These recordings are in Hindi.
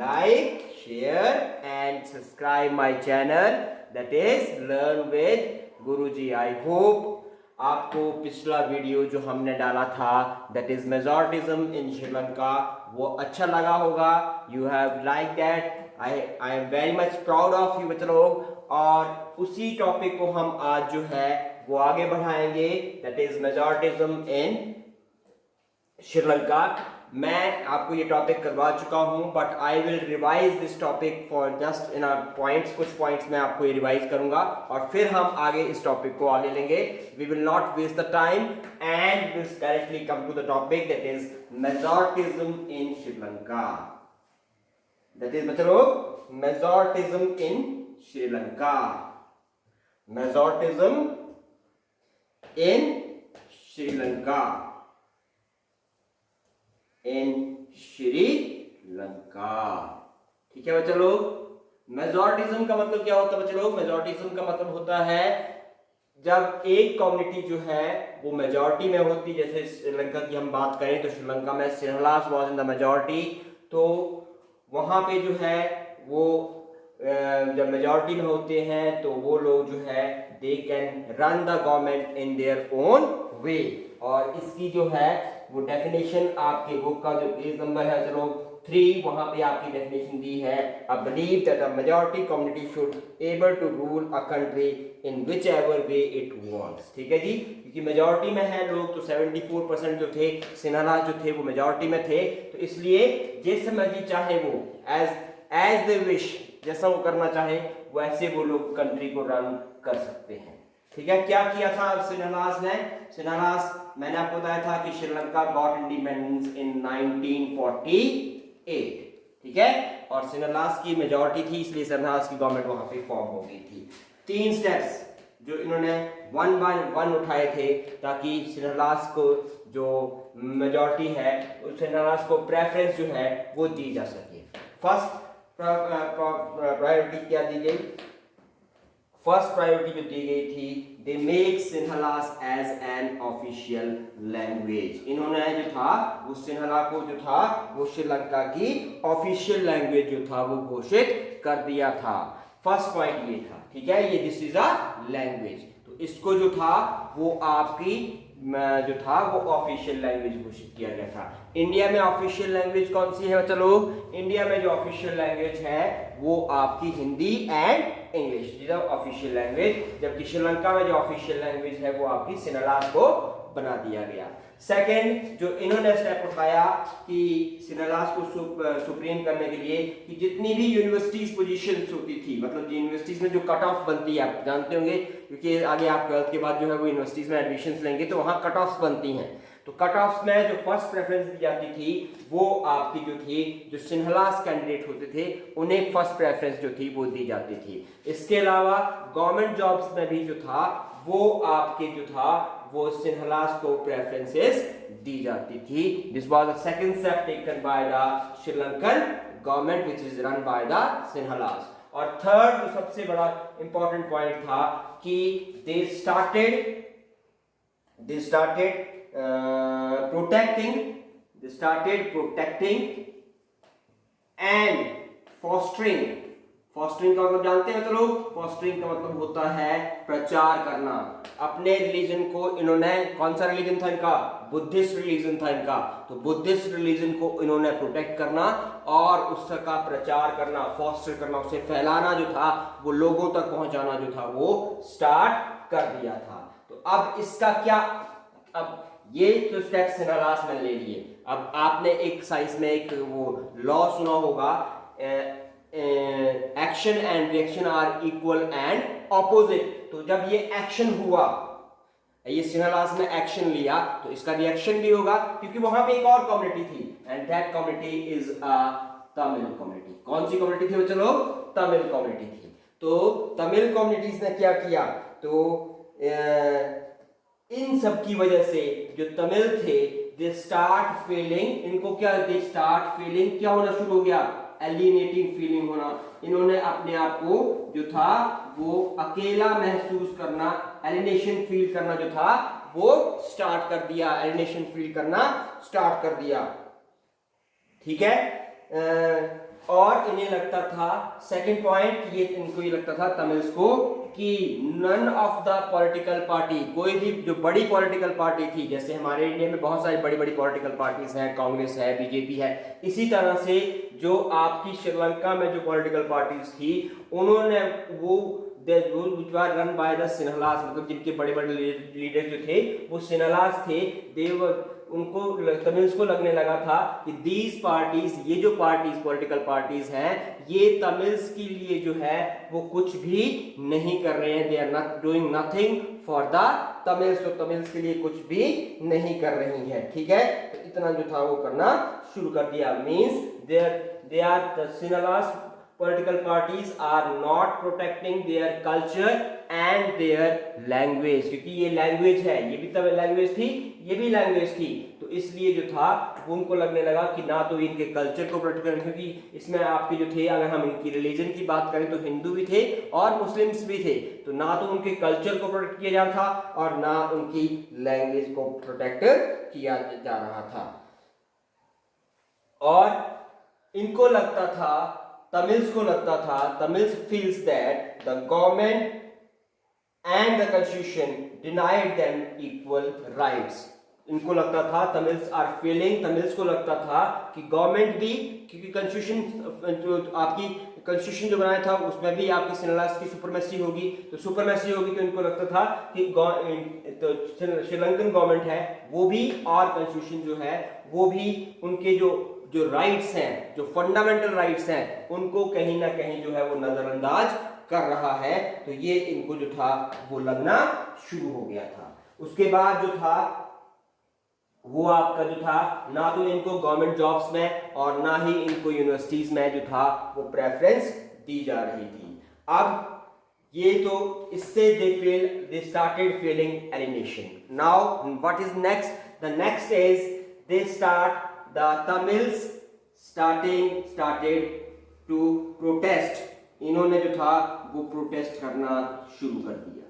like, share and subscribe my channel, that is Learn with Guruji. I hope आपको पिछला वीडियो जो हमने डाला था दैट इज मेजॉरिटिज्म इन श्रीलंका वो अच्छा लगा होगा. You have like that. I am very much proud of you बच्चे लोग. और उसी टॉपिक को हम आज जो है वो आगे बढ़ाएंगे, दैट इज मेजॉरिटिज्म इन श्रीलंका. मैं आपको ये टॉपिक करवा चुका हूं but I will revise this topic for just in points. कुछ पॉइंट्स मैं आपको ये रिवाइज करूंगा और फिर हम आगे इस टॉपिक को आगे लेंगे. We will not waste the time and will directly come to the topic that is मेजॉरिटिज्म in Sri Lanka. That is बच्चों मेजॉरिटिज्म इन श्रीलंका. मेजॉरिटिज्म इन श्रीलंका. इन श्रीलंका. ठीक है बच्चे लोग. मेजॉरिटिज्म का मतलब क्या होता है बच्चे लोग? मेजॉरिटिज्म का मतलब होता है जब एक कम्युनिटी जो है वो मेजॉरिटी में होती. जैसे श्रीलंका की हम बात करें तो श्रीलंका में सिन्हलास वाज इन द मेजॉरिटी. तो वहां पे जो है वो जब मेजॉरिटी में होते हैं तो वो लोग जो है they can run the government in their own way. और इसकी जो है वो डेफिनेशन आपके बुक का जो पेज नंबर है चलो 3 वहां पे आपकी डेफिनेशन दी है. I believe that a majority community should able to rule a country in which ever way it wants. ठीक है जी. क्योंकि मेजॉरिटी में है लोग तो 74% जो थे सिन्हलास जो थे वो मेजॉरिटी में थे. तो इसलिए जिस मर्जी चाहे वो एज दे विश जैसा वो करना चाहे वैसे वो लोग कंट्री को रन कर सकते हैं. ठीक है. क्या किया था सिन्हलास ने? सिन्हलास मैंने आपको बताया था कि श्रीलंका गॉट इंडिपेंडेंस इन 1948. ठीक है. और सिन्हलास की मेजॉरिटी थी इसलिए सिन्हलास की गवर्नमेंट वहां पे फॉर्म हो गई थी. 3 स्टेप्स जो इन्होंने 1 बाय 1 उठाए थे ताकि सिन्हलास को जो मेजॉरिटी है उस सिन्हलास को प्रेफरेंस जो है वो दी जा सके. फर्स्ट प्रायोरिटी क्या दी गई? फर्स्ट प्रायोरिटी जो दी गई थी they make Sinhalas as an official language. इन्होंने जो था वो सिन्हला को जो था वो श्रीलंका की ऑफिशियल लैंग्वेज जो था वो घोषित कर दिया था. फर्स्ट पॉइंट ये था. ठीक है. ये दिस इज अ लैंग्वेज. तो इसको जो था वो आपकी जो था वो ऑफिशियल लैंग्वेज घोषित किया गया था. इंडिया में ऑफिशियल लैंग्वेज कौन सी है चलो? इंडिया में जो ऑफिशियल लैंग्वेज है वो आपकी Hindi and English is official language. जबकि श्रीलंका में जो ऑफिशियल लैंग्वेज है वो आपकी सिन्हलास को बना दिया गया. सेकेंड जो इन्होंने स्टेप उठाया कि सिन्हलास को सुप्रीम करने के लिए कि जितनी भी यूनिवर्सिटीज पोजीशंस होती थी मतलब यूनिवर्सिटीज में जो कट ऑफ बनती है आप जानते होंगे क्योंकि आगे आप 12th के बाद जो है वो यूनिवर्सिटीज में एडमिशंस लेंगे तो वहां कट ऑफ बनती हैं. तो कट ऑफ में जो फर्स्ट प्रेफरेंस दी जाती थी वो आपकी जो थी जो सिन्हलास कैंडिडेट होते थे उन्हें फर्स्ट प्रेफरेंस जो थी वो दी जाती थी. इसके अलावा गवर्नमेंट जॉब्स में भी जो था वो आपके जो था वो सिन्हलास को प्रेफरेंसेस दी जाती थी. This was the second step taken by the Sri Lankan government which is run by the सिन्हलास. और थर्ड जो सबसे बड़ा इंपॉर्टेंट पॉइंट था कि दे started protecting and fostering. Fostering का मतलब जानते हैं तो लोग? फॉस्टरिंग का मतलब होता है प्रचार करना. अपने रिलीजन को इन्होंने कौन सा रिलीजन था इनका? बुद्धिस्ट रिलीजन था इनका. तो बुद्धिस्ट रिलीजन को इन्होंने प्रोटेक्ट करना और उसका प्रचार करना, फॉस्टर करना, उसे फैलाना जो था वो लोगों तक पहुंचाना जो था वो स्टार्ट कर दिया था. तो अब इसका क्या? अब ये तो स्टेप सिन्हलास ने ले लिए. अब आपने एक साइंस में एक वो लॉ सुना होगा action and reaction are equal and opposite. तो जब ये एक्शन हुआ ये सिन्हलास ने एक्शन लिया तो इसका रिएक्शन भी होगा क्योंकि वहां पे एक और कम्युनिटी थी and that community is a Tamil community. कौन सी कम्युनिटी थी चलो? तमिल कम्युनिटी थी. तो तमिल कम्युनिटीज ने क्या किया? तो इन सब की वजह से जो तमिल थे दे स्टार्ट फीलिंग इनको क्या दे स्टार्ट फीलिंग क्या होना शुरू हो गया? एलिनेटिंग फीलिंग होना. इन्होंने अपने आप को जो था वो अकेला महसूस करना, एलिनेशन फील करना जो था वो स्टार्ट कर दिया. एलिनेशन फील करना स्टार्ट कर दिया. ठीक है. और इन्हें लगता था सेकंड पॉइंट, ये इनको ये लगता था तमिल्स को कि none of the political party, कोई भी जो बड़ी पॉलिटिकल पार्टी थी, जैसे हमारे इंडिया में बहुत सारी बड़ी बड़ी पॉलिटिकल पार्टीज हैं, कांग्रेस है, बीजेपी है, इसी तरह से जो आपकी श्रीलंका में जो पॉलिटिकल पार्टीज थी उन्होंने वो which were run by the सिन्हलास, मतलब जिनके बड़े बड़े लीडर जो थे वो सिन्हलास थे, उनको तमिल्स को लगने लगा था कि दीज पार्टीज, ये जो पार्टीज पॉलिटिकल पार्टीज हैं, ये तमिल्स के लिए जो है वो कुछ भी नहीं कर रहे हैं, they are not doing nothing for the Tamils, तो तमिल्स के लिए कुछ भी नहीं कर रही है। ठीक है, तो इतना जो था वो करना शुरू कर दिया। Means they are the Sinhalas political parties are not protecting their culture and their language, क्योंकि ये लैंग्वेज है, ये भी तब लैंग्वेज थी, ये भी लैंग्वेज थी, तो इसलिए जो था वो उनको लगने लगा कि ना तो इनके कल्चर को प्रोटेक्ट करें, क्योंकि इसमें आपके जो थे, अगर हम इनकी रिलीजन की बात करें तो हिंदू भी थे और मुस्लिम्स भी थे, तो ना तो उनके कल्चर को प्रोटेक्ट किया जा रहा था और ना उनकी लैंग्वेज को प्रोटेक्ट किया जा रहा था। और इनको लगता था, तमिल्स को लगता था, Tamils feels that the government and the constitution denied them equal rights. इनको लगता था, तमिल्स आर फीलिंग, तमिल्स को लगता था कि गवर्नमेंट भी, क्योंकि कॉन्स्टिट्यूशन जो आपकी कॉन्स्टिट्यूशन जो बनाया था उसमें भी आपकी सिन्हलास की सुपरमेसी होगी, तो सुपरमेसी होगी, तो इनको लगता था कि तो श्रीलंकन गवर्नमेंट है वो भी और कॉन्स्टिट्यूशन जो है वो भी उनके जो राइट्स हैं, जो फंडामेंटल राइट्स हैं, उनको कहीं ना कहीं जो है वो नजरअंदाज कर रहा है, तो ये इनको जो था वो लगना शुरू हो गया था। उसके बाद जो था वो आपका जो था, ना तो इनको गवर्नमेंट जॉब्स में और ना ही इनको यूनिवर्सिटीज में जो था वो प्रेफरेंस दी जा रही थी। अब ये तो इससे they started feeling alienation. Now what is next? The next is they start the Tamils started to protest। इन्होंने जो था वो प्रोटेस्ट करना शुरू कर दिया।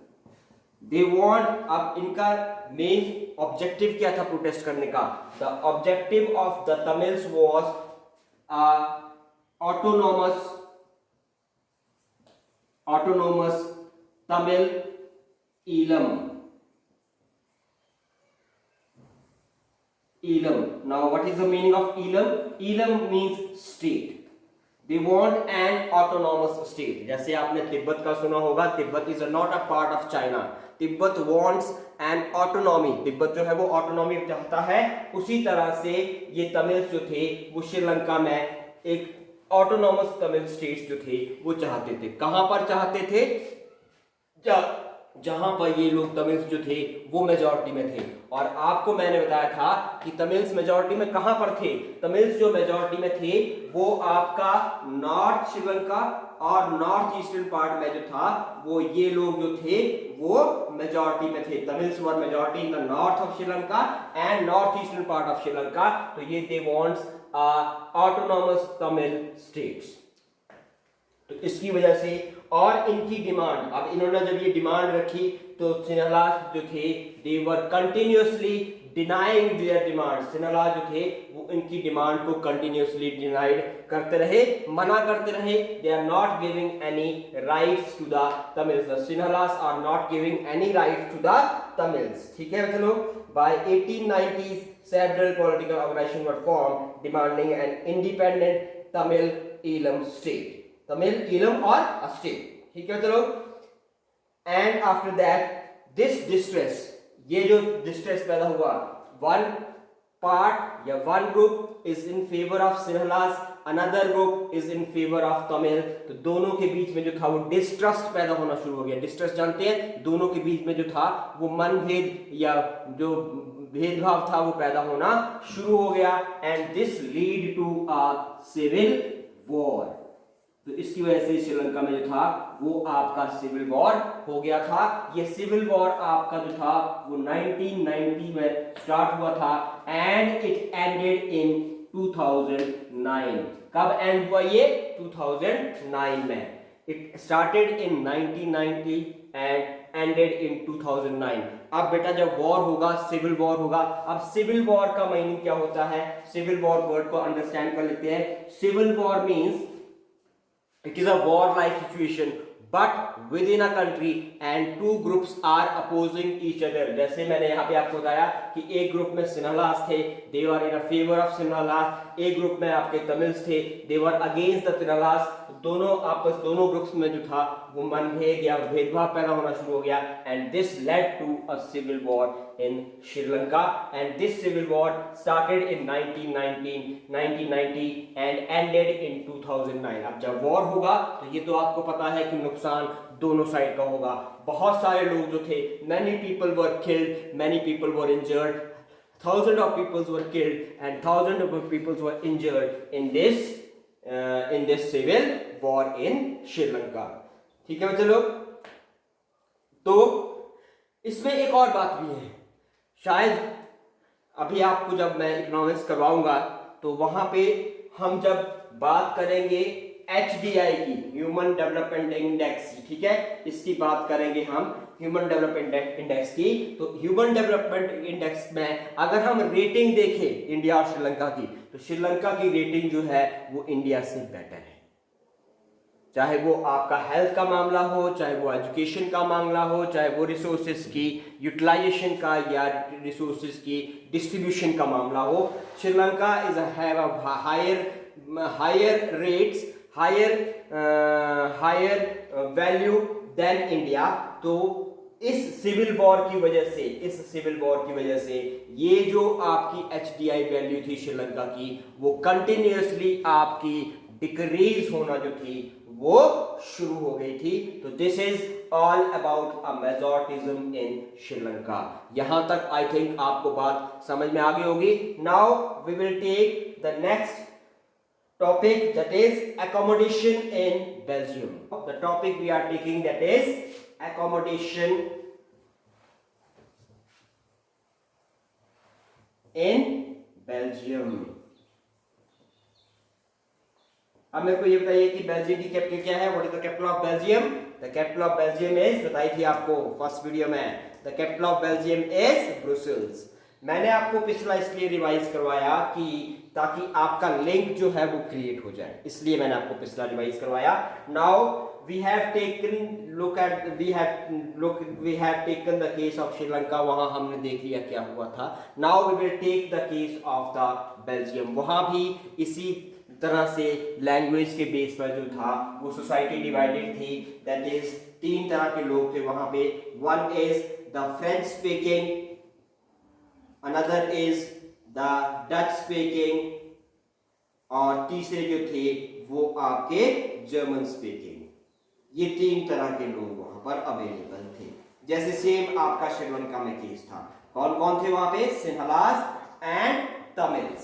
They want, अब इनका मेन ऑब्जेक्टिव क्या था प्रोटेस्ट करने का? The objective of the Tamils was autonomous Tamil Eelam. Eelam. Now what is the meaning of Eelam? Eelam means state. They want an autonomous state. जैसे आपने तिब्बत का सुना होगा, Tibet is not a part of China. Tibet wants an autonomy. Tibet जो है वो autonomy चाहता है। उसी तरह से ये तमिल्स जो थे वो श्रीलंका में एक autonomous तमिल स्टेट्स जो थे वो चाहते थे। कहां पर चाहते थे? जहां पर ये लोग तमिल्स जो थे वो मेजॉरिटी में थे। और आपको मैंने बताया था कि तमिल्स मेजॉरिटी में कहां पर थे? तमिल्स जो मेजॉरिटी में थे वो आपका नॉर्थ श्रीलंका और नॉर्थ ईस्टर्न पार्ट में जो था वो ये लोग जो थे वो मेजॉरिटी में थे। Tamils were majority in the north of Sri Lanka and north eastern part of Sri Lanka. तो ये दे वांट्स ऑटोनॉमस तमिल स्टेट्स। तो इसकी वजह से और इनकी डिमांड, अब इन्होंने जब ये डिमांड रखी तो सिन्हलास जो थे दे वर कंटिन्यूअसली डिनाइंग देयर डिमांड। सिन्हलास जो थे वो इनकी डिमांड को कंटिन्यूअसली डिनाइड करते रहे, मना करते रहे। They are not giving any rights to the Tamils. The Sinhalas are not giving any rights to the Tamils. ठीक है चलो। By 1890s several political organizations were formed demanding an independent Tamil Eelam state. Tamil Eelam और स्टेट। ठीक है चलो। And after that this distress, ये जो डिस्ट्रेस पैदा हुआ, वन पार्ट या one group is in favour of Sinhalas, another group is in favour of Tamil. तो दोनों के बीच में जो था वो डिस्ट्रस्ट पैदा होना शुरू हो गया। डिस्ट्रस्ट जानते हैं, दोनों के बीच में जो था वो मनभेद या जो भेदभाव था वो पैदा होना शुरू हो गया। And this lead to a civil war. तो इसकी वजह से श्रीलंका में जो था वो आपका सिविल वॉर हो गया था। ये सिविल वॉर आपका जो था वो 1990 में स्टार्ट हुआ था एंड इट एंडेड इन 2009। कब एंड हुआ ये? 2009 में। It started in 1990 and ended in 2009. अब बेटा जब वॉर होगा, सिविल वॉर होगा। अब सिविल वॉर का मीनिंग क्या होता है? सिविल वॉर वर्ड को अंडरस्टैंड कर लेते हैं। Civil war means it is a war-like situation, but within a country and two groups are opposing each other. जैसे मैंने यहाँ पे आपको बताया कि एक ग्रुप में सिन्हालास थे, they were in a favor of Sinhalese. एक ग्रुप में आपके तमिल्स थे, they were against the Sinhalese. दोनों ग्रुप्स में जो था वो मनभेद या भेदभाव पैदा होना शुरू हो गया, and this led to a civil war in Sri Lanka, and this civil war started in 1990 and ended in 2009. अब जब वॉर होगा तो ये तो आपको पता है कि नुकसान दोनों साइड का होगा। बहुत सारे लोग जो थे, many people were killed, many people were injured, thousands of people were killed and thousands of people were injured in this civil war in Sri Lanka. ठीक है बच्चे लोग? तो इसमें एक और बात भी है, शायद अभी आपको जब मैं इकोनॉमिक्स करवाऊंगा तो वहां पे हम जब बात करेंगे HDI की, ह्यूमन डेवलपमेंट इंडेक्स, ठीक है, इसकी बात करेंगे हम ह्यूमन डेवलपमेंट इंडेक्स की। तो ह्यूमन डेवलपमेंट इंडेक्स में अगर हम रेटिंग देखें इंडिया और श्रीलंका की, तो श्रीलंका की रेटिंग जो है वो इंडिया से बेटर है। चाहे वो आपका हेल्थ का मामला हो, चाहे वो एजुकेशन का मामला हो, चाहे वो रिसोर्सेज की यूटिलाइजेशन का या रिसोर्सेज की डिस्ट्रीब्यूशन का मामला हो, Sri Lanka is have a higher rates, higher value then India. तो इस सिविल वॉर की वजह से ये जो आपकी HDI वैल्यू थी श्रीलंका की, वो कंटिन्यूअसली आपकी डिक्रीज होना जो थी वो शुरू हो गई थी। तो this is all about a मेजॉरिटिज्म इन श्रीलंका। यहां तक आई थिंक आपको बात समझ में आ गई होगी। Now we will take the next topic, that is accommodation in Belgium. The topic we are taking, that is accommodation in Belgium. अब मेरे को ये बताइए कि बेल्जियम की कैपिटल क्या है? What is the capital of Belgium? The capital of Belgium is, बताई थी आपको फर्स्ट वीडियो में, the capital of Belgium is Brussels. मैंने आपको पिछला इसलिए रिवाइज करवाया कि ताकि आपका लिंक जो है वो क्रिएट हो जाए, इसलिए मैंने आपको पिछला रिवाइज करवाया। Now we have taken the case of Sri Lanka, वहां हमने देख लिया क्या हुआ था। Now we will take the case of the Belgium. वहां भी इसी तरह से लैंग्वेज के बेस पर जो था वो सोसाइटी डिवाइडेड थी, दैट इज 3 तरह के लोग थे वहां पे। One is the French speaking, another is the Dutch speaking, और तीसरे जो थे वो आपके जर्मन स्पीकिंग। ये 3 तरह के लोग वहां पर अवेलेबल थे। जैसे सेम आपका श्रीलंका में केस था। कौन कौन थे वहां पे? Sinhalese and Tamils.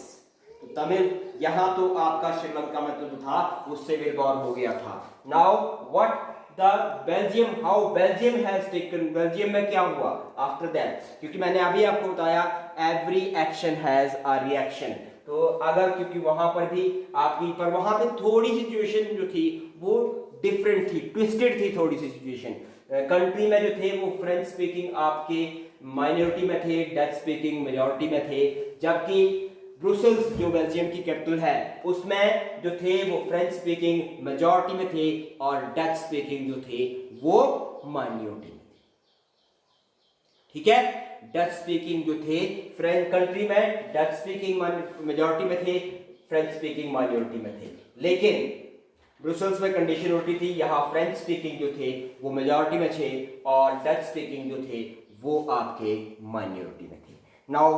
तो तमिल यहां तो आपका श्रीलंका में तो जो था वो सिविल वॉर हो गया था। Now what the Belgium, how Belgium has taken, Belgium में क्या हुआ आफ्टर दैट? क्योंकि मैंने अभी आपको बताया every action has a reaction. तो अगर क्योंकि वहां पर भी आपकी, पर वहां पे थोड़ी सिचुएशन जो थी वो डिफरेंट थी, ट्विस्टेड थी थोड़ी सी सिचुएशन। कंट्री में जो थे वो फ्रेंच स्पीकिंग आपके माइनॉरिटी में थे, डच स्पीकिंग मेजॉरिटी में थे, जबकि ब्रुसेल्स जो बेल्जियम की कैपिटल है उसमें जो थे वो फ्रेंच स्पीकिंग मेजॉरिटी में थे और डच स्पीकिंग जो थे वो माइनॉरिटी में थे। ठीक है, डच स्पीकिंग जो थे फ्रेंच कंट्री में डच स्पीकिंग मेजॉरिटी में थे, फ्रेंच स्पीकिंग माइनॉरिटी में थे। लेकिन ब्रुसेल्स में कंडीशन उल्टी थी, यहाँ फ्रेंच स्पीकिंग जो थे वो मेजॉरिटी में थे और डच स्पीकिंग जो थे वो आपके माइनॉरिटी में थे। Now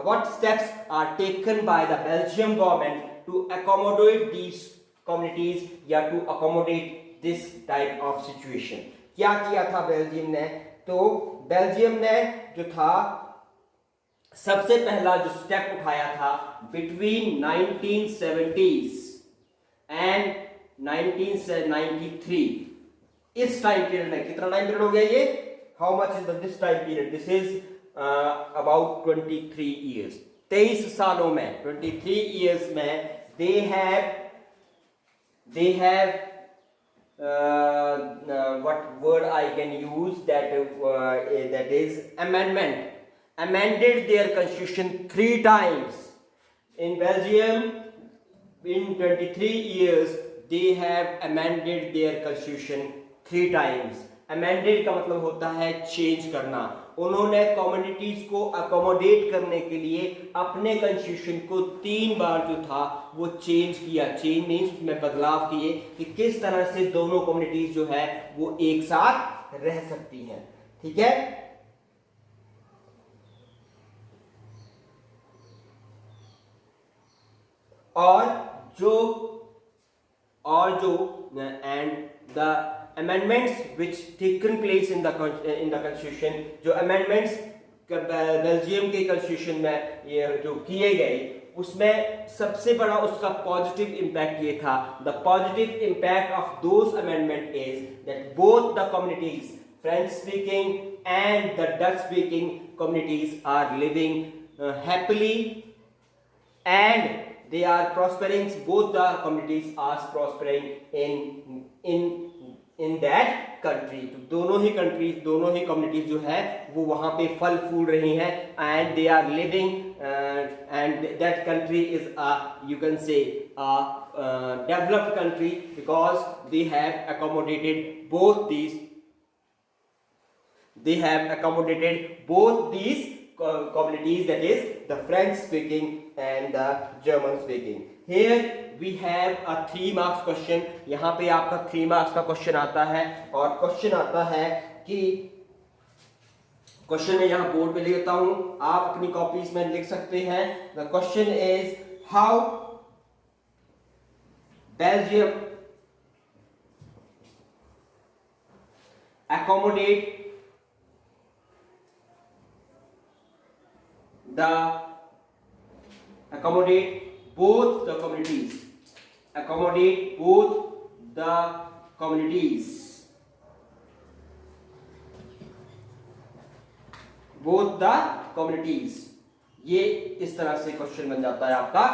what steps are taken by the Belgium government to accommodate these communities या to accommodate this type of situation? क्या किया था बेल्जियम ने? तो बेल्जियम ने जो था सबसे पहला जो स्टेप उठाया था बिटवीन 1970s and 1993, इस टाइम पीरियड में, कितना टाइम पीरियड हो गया ये? How much is this time period? This is about 23 years, 23 सालों में, 23 years में they have what word I can use, that is amendment. Amended their constitution 3 times. In Belgium, in 23 years, they have amended their constitution 3 times. Amended का मतलब होता है चेंज करना। उन्होंने कम्युनिटीज को अकोमोडेट करने के लिए अपने कॉन्स्टिट्यूशन को 3 बार जो था वो चेंज किया। चेंज मीन्स उसमें बदलाव किए कि किस तरह से दोनों कम्युनिटीज जो है वो एक साथ रह सकती हैं। ठीक है, और जो and the amendments which taken place in the constitution, जो amendments बेल्जियम के कॉन्स्टिट्यूशन में ये जो किए गए उसमें सबसे बड़ा उसका पॉजिटिव इम्पैक्ट ये था। The positive impact of those amendment is that both the communities, French speaking and the Dutch speaking communities are living happily and they are prospering. Both the communities are prospering in that country. तो दोनों ही कंट्रीज, दोनों ही कम्युनिटीज जो है वो वहाँ पे फल फूल रही हैं and they are living and that country is you can say a developed country because they have accommodated both these communities, that is the French speaking and the German speaking. Here we have a 3 marks question. यहाँ पे आपका 3 marks का क्वेश्चन आता है और क्वेश्चन आता है कि क्वेश्चन मैं यहाँ बोर्ड पे लिखता हूँ, आप अपनी कॉपीज में लिख सकते हैं। The question is how Belgium accommodate both the communities. Accommodate both the communities. Both the communities. ये इस तरह से क्वेश्चन बन जाता है आपका,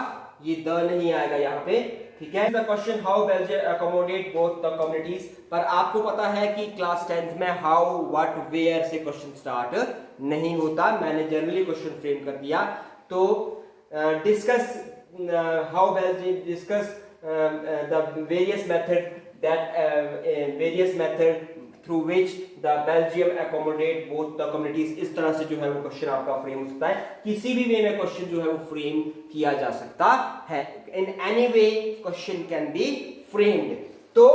ये द नहीं आएगा यहाँ पे। ठीक है, the question how Belgium accommodate both the communities, पर आपको पता है कि क्लास 10th में हाउ व्हाट वेयर से क्वेश्चन स्टार्ट नहीं होता, मैंने जनरली क्वेश्चन फ्रेम कर दिया। तो discuss how Belgium, discuss the various method through which the Belgium accommodate both the communities. इस तरह से जो है वो क्वेश्चन आपका फ्रेम हो सकता है, किसी भी वे में क्वेश्चन जो है वो फ्रेम किया जा सकता है। In any way question can be framed. तो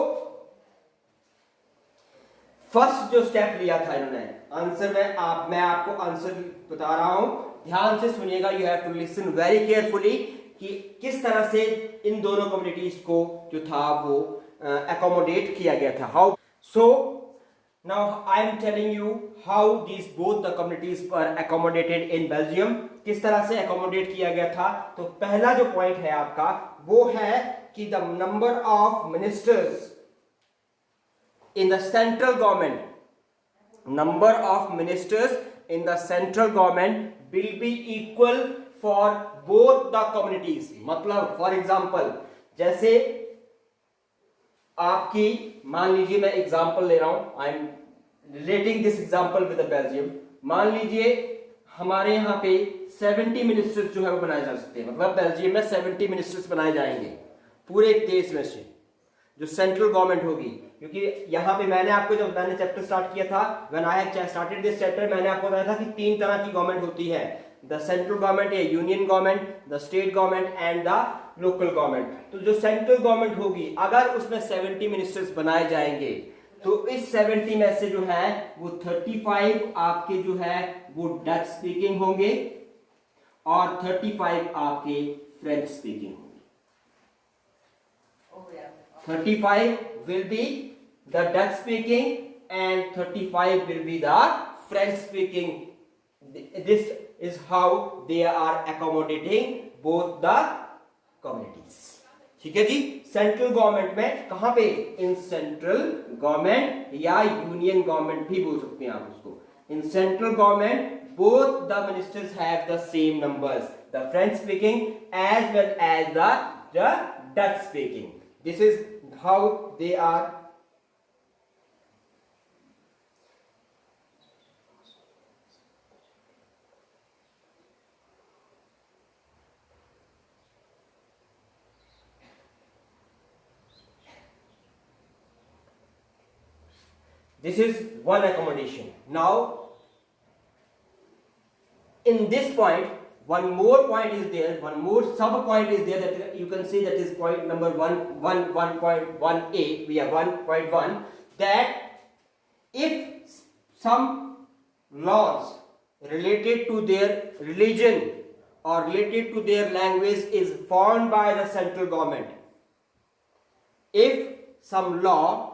फर्स्ट जो स्टेप लिया था इन्होंने आंसर में, मैं आपको आंसर बता रहा हूं, ध्यान से सुनिएगा, you have to listen very carefully कि किस तरह से इन दोनों कम्युनिटीज को जो था वो अकोमोडेट किया गया था। How so now I am telling you how these both the communities were accommodated in Belgium, किस तरह से accommodate किया गया था। तो पहला जो पॉइंट है आपका वो है कि the number of ministers in the central government, number of ministers in the central government will be equal for both the communities। मतलब for example, जैसे आपकी, मान लीजिए मैं एग्जांपल ले रहा हूं, I am relating this example with Belgium. मान लीजिए हमारे यहाँ पे 70 मिनिस्टर्स जो है वो बनाए जा सकते हैं, मतलब बेल्जियम में 70 मिनिस्टर्स बनाए जाएंगे पूरे देश में से, जो सेंट्रल गवर्नमेंट होगी। क्योंकि यहाँ पे मैंने आपको, जब मैंने चैप्टर स्टार्ट किया था, when I have started this chapter, मैंने आपको बताया था कि 3 तरह की गवर्नमेंट होती है, द सेंट्रल गवर्नमेंट, या union government, the state government and the local government. तो जो सेंट्रल गवर्नमेंट होगी, अगर उसमें 70 मिनिस्टर्स बनाए जाएंगे तो इस 70 में से जो है वो 35 आपके जो है वो डच स्पीकिंग होंगे और 35 आपके फ्रेंच स्पीकिंग होंगे। 35 will be the Dutch speaking and 35 will be the French speaking. This is how they are accommodating both the communities. ठीक है जी। सेंट्रल गवर्नमेंट में कहां पे, इन सेंट्रल गवर्नमेंट या यूनियन गवर्नमेंट भी बोल सकते हैं आप उसको। In central government both the ministers have the same numbers, the French speaking as well as the Dutch speaking. This is how they are This is one accommodation. Now in this point, one more point is there, one more sub point is there, that you can see that is point number 1.1a, we have 1.1, that if some laws related to their religion or related to their language is formed by the central government, if some law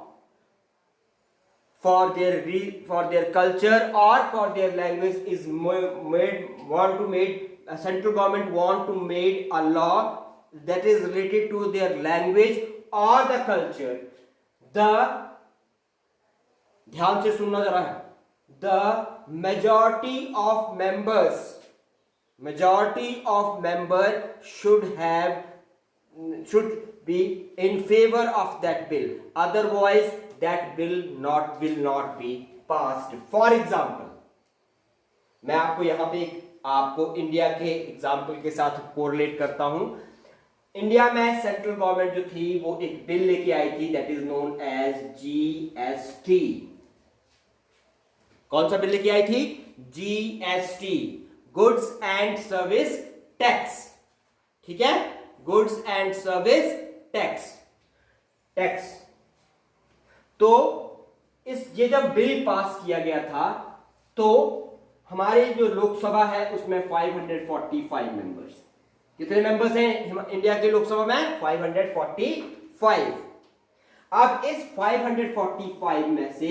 for their culture or for their language is central government want to make a law that is related to their language or the culture, the ध्यान से सुनना जरा है, the majority of members should be in favor of that bill, otherwise that bill will not be passed. For example, मैं आपको यहाँ पे आपको इंडिया के एग्जाम्पल के साथ कोरिलेट करता हूं. इंडिया में सेंट्रल गवर्नमेंट जो थी वो एक बिल लेके आई थी, that is known as GST. कौन सा बिल लेके आई थी? GST, goods and service tax. ठीक है, गुड्स एंड सर्विस टैक्स. तो ये जब बिल पास किया गया था तो हमारे जो लोकसभा है उसमें 545 मेंबर्स. कितने मेंबर्स हैं इंडिया के लोकसभा में? 545. अब इस 545 में से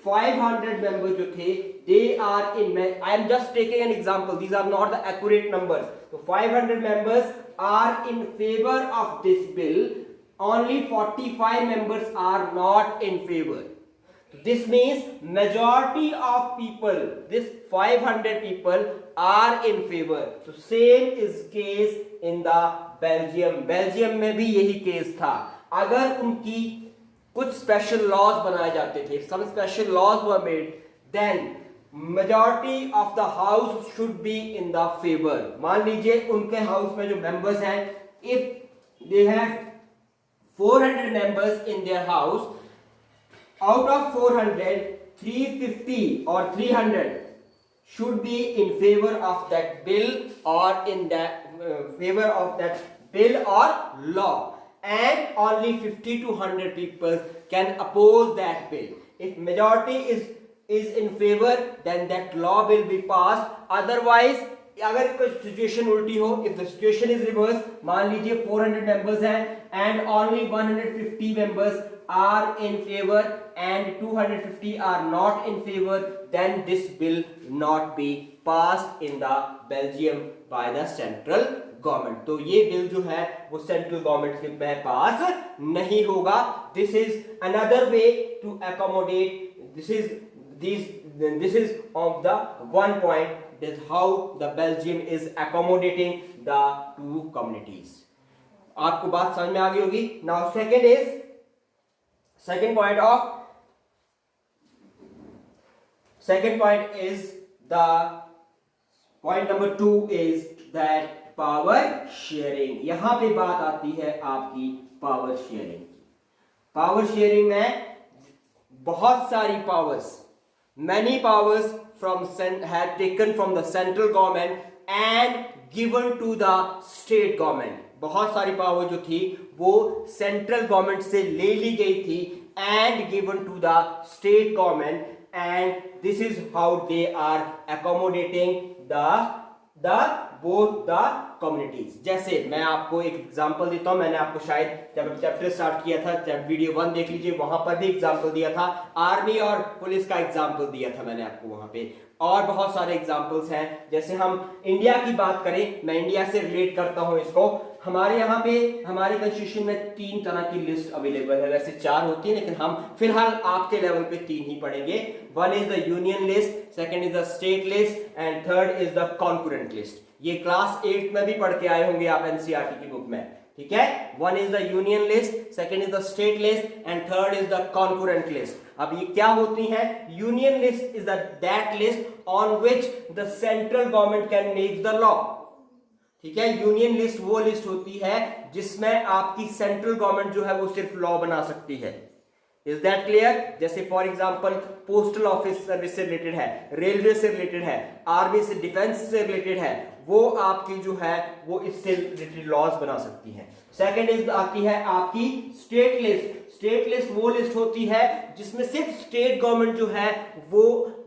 500 मेंबर जो थे, they are in, I am just taking an example, these are not the accurate numbers. तो 500 members are in favour of this bill, only 45 members are not in favor. This means majority of people, this 500 people are in favor. So same is case in the Belgium. Belgium में भी यही केस था. अगर उनकी कुछ स्पेशल लॉज बनाए जाते थे, some special laws were made, then majority of the house should be in the favor. मान लीजिए उनके हाउस में जो मेंबर्स हैं, if they have 400 members in their house, out of 400, 350 or 300 should be in favor of that bill or in that favor of that bill or law, and only 50 to 100 people can oppose that bill. If majority is in favor, then that law will be passed. Otherwise, अगर कोई सिचुएशन उल्टी हो, if the situation is reverse, मान लीजिए 400 मेंबर्स हैं and only 150 members are in favour and 250 are not in favour, then this will not be passed in the Belgium by the central government. तो ये बिल जो है वो सेंट्रल गवर्नमेंट के में पास नहीं होगा. This is another way to accommodate, this is of the one point that how the Belgium is accommodating the two communities. आपको बात समझ में आ गई होगी. Now second point is the point number 2 is that power sharing. यहां पे बात आती है आपकी पावर शेयरिंग. पावर शेयरिंग में बहुत सारी powers, many powers have taken from the central government and given to the state government. बहुत सारी पावर जो थी वो सेंट्रल गवर्नमेंट से ले ली गई थी and given to the state government, and this is how they are accommodating the both the communities. जैसे मैं आपको एक एग्जांपल देता हूं. मैंने आपको शायद जब चैप्टर स्टार्ट किया था, जब वीडियो 1 देख लीजिए, वहां पर भी एग्जांपल दिया था. आर्मी और पुलिस का एग्जांपल दिया था मैंने आपको वहां पे. और बहुत सारे एग्जांपल्स हैं. जैसे हम इंडिया की बात करें, मैं इंडिया से रिलेट करता हूं इसको. हमारे यहाँ पे हमारे कॉन्स्टिट्यूशन में 3 तरह की लिस्ट अवेलेबल है. वैसे 4 होती है, लेकिन हम फिलहाल आपके लेवल पे 3 ही पढ़ेंगे. 1 is the union list, 2nd is the state list and 3rd is the concurrent list. ये क्लास 8 में भी पढ़ के आए होंगे आप एनसीईआरटी की बुक में. ठीक है, 1 is the union list, 2nd is the state list and 3rd is the concurrent list. अब ये क्या होती हैं? Union list is that list on which the central government can make the law. ठीक है, यूनियन लिस्ट वो लिस्ट होती है जिसमें आपकी सेंट्रल गवर्नमेंट जो है वो सिर्फ लॉ बना सकती है. Is that clear? जैसे for example postal office service से रिलेटेड है, रेलवे से रिलेटेड है, आर्मी से, डिफेंस से रिलेटेड है, वो आपकी जो है वो इससे रिलेटेड लॉज बना सकती है। सेकंड इज आती है आपकी स्टेट लिस्ट। स्टेट लिस्ट वो लिस्ट होती है जिसमें सिर्फ स्टेट गवर्नमेंट जो है वो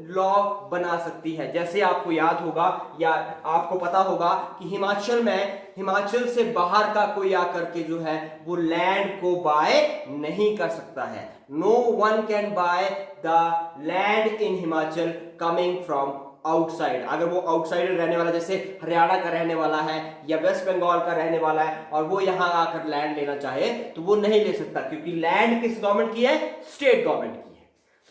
लॉ बना सकती है। जैसे आपको याद होगा या आपको पता होगा कि हिमाचल से बाहर का कोई आकर के जो है वो लैंड को बाय नहीं कर सकता है। No one can buy the land in Himachal coming from outside. अगर वो आउटसाइडर रहने वाला, जैसे हरियाणा का रहने वाला है या वेस्ट बंगाल का रहने वाला है, और वो यहां आकर लैंड लेना चाहे तो वो नहीं ले सकता, क्योंकि लैंड किस गवर्नमेंट की है? स्टेट गवर्नमेंट की है।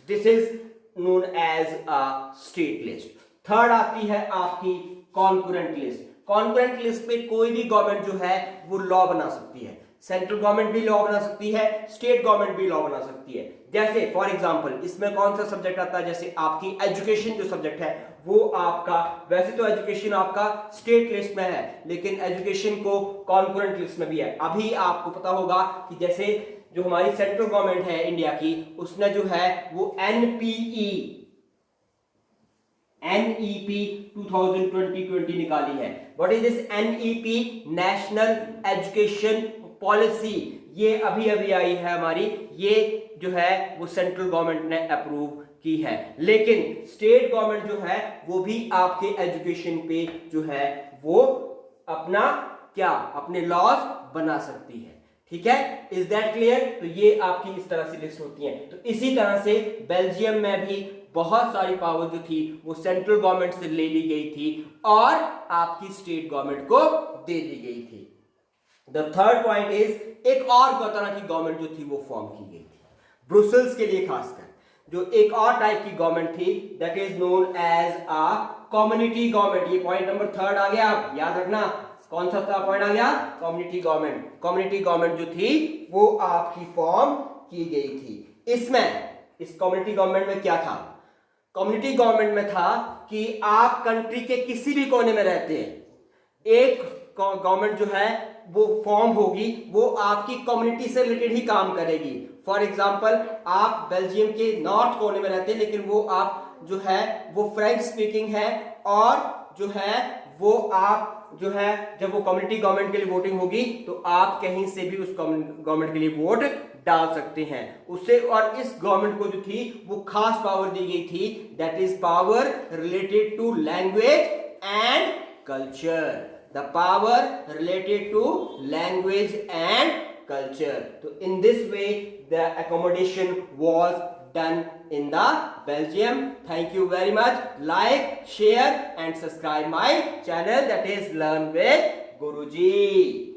This is known as a state list. Third आती है आपकी कॉन्करेंट लिस्ट। कॉन्करेंट लिस्ट पे कोई भी गवर्नमेंट जो है वो लॉ बना सकती है। सेंट्रल गवर्नमेंट भी लॉ बना सकती है, स्टेट गवर्नमेंट भी लॉ बना सकती है। जैसे फॉर एग्जांपल इसमें कौन सा सब्जेक्ट आता है? जैसे आपकी एजुकेशन जो सब्जेक्ट है वो आपका, वैसे तो एजुकेशन आपका स्टेट लिस्ट में है, लेकिन एजुकेशन को कॉन्करेंट लिस्ट में भी है। अभी आपको पता होगा कि जैसे जो हमारी सेंट्रल गवर्नमेंट है इंडिया की, उसने जो है वो NEP 2020 निकाली है। What is this NEP? National education policy. ये अभी अभी आई है हमारी, ये जो है वो सेंट्रल गवर्नमेंट ने अप्रूव की है। लेकिन स्टेट गवर्नमेंट जो है वो भी आपके एजुकेशन पे जो है वो अपना क्या, अपने लॉज बना सकती है। ठीक है, इज दैट क्लियर? तो ये आपकी इस तरह से लिस्ट होती है। तो इसी तरह से बेल्जियम में भी बहुत सारी पावर जो थी वो सेंट्रल गवर्नमेंट से ले ली गई थी और आपकी स्टेट गवर्नमेंट को दे दी गई थी। द थर्ड पॉइंट इज, एक और तरह की गवर्नमेंट जो थी वो फॉर्म की गई थी ब्रुसेल्स के लिए खासकर। जो एक और टाइप की गवर्नमेंट थी that is known as a community government. ये पॉइंट नंबर थर्ड आ गया, आप याद रखना। कौन सा पॉइंट आ गया? Community government. कम्युनिटी गवर्नमेंट जो थी वो आपकी फॉर्म की गई थी। इसमें, इस कम्युनिटी गवर्नमेंट में क्या था? कम्युनिटी गवर्नमेंट में था कि आप कंट्री के किसी भी कोने में रहते हैं, एक गवर्नमेंट जो है वो फॉर्म होगी, वो आपकी कम्युनिटी से रिलेटेड ही काम करेगी। फॉर एग्जांपल आप बेल्जियम के नॉर्थ कोने में रहते हैं, लेकिन वो आप जो है वो फ्रेंच स्पीकिंग है, और जो है वो आप जो है जब वो कम्युनिटी गवर्नमेंट के लिए वोटिंग होगी तो आप कहीं से भी उस गवर्नमेंट के लिए वोट डाल सकते हैं उससे। और इस गवर्नमेंट को जो थी वो खास पावर दी गई थी, that is power related to language and culture. The power related to language and culture. तो in this way the accommodation was done in the Belgium. Thank you very much. Like, share and subscribe my channel, that is Learn with Guruji.